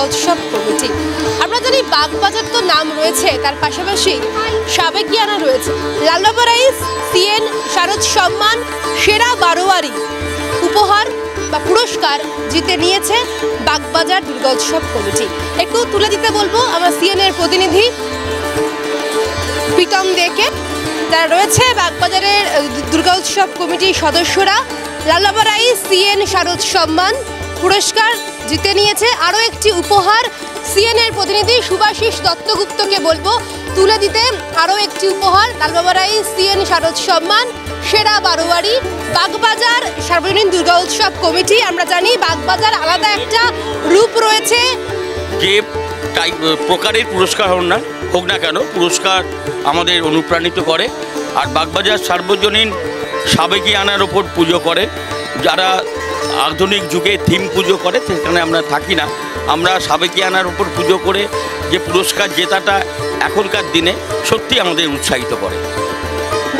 দুর্গোৎসব committee. আমরা জানি বাগবাজার তো নাম রয়েছে, তার পাশাপাশি সাবেকিয়ানা রয়েছে। লালবাবা রাইস সিএন শারদ সম্মান সেরা বারোয়ারি উপহার বা পুরস্কার জিতে নিয়েছে বাগবাজার দুর্গোৎসব কমিটি। একটু তুলে দিতে বলবো আমার সিএন এর প্রতিনিধি প্রীতম দেকে, যারা রয়েছে বাগবাজারের দুর্গোৎসব কমিটির সদস্যরা। লালবাবা রাইস সিএন শারদ সম্মান পুরস্কার জিতে নিয়েছে। আরও একটি উপহার সিএন এর প্রতিনিধি সুভাষিস দত্তগুপ্তকে বলবো তুলে দিতে। আরও একটি উপহার লালবাবা রাইস সিএন শারদ সম্মান সেরা বারোয়ারি বাগবাজার সার্বজনীন দুর্গোৎসব কমিটি। আমরা জানি বাগবাজার আলাদা একটা রূপ রয়েছে, যে প্রকারের পুরস্কার হোক না কেন, পুরস্কার আমাদের অনুপ্রাণিত করে। আর বাগবাজার সার্বজনীন সাবেকিয়ানার ওপর পুজো করে, যারা আধুনিক যুগে থিম পুজো করে সেখানে আমরা থাকি না। আমরা সাবেকিয়ানার ওপর পুজো করে যে পুরস্কার জেতাটা এখনকার দিনে সত্যি আমাদের উৎসাহিত করে।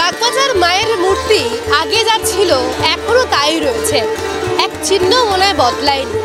বাগবাজার মায়ের মূর্তি আগে যা ছিল এখনো তাই রয়েছে, এক চিহ্ন মনে হয় বদলায়নি।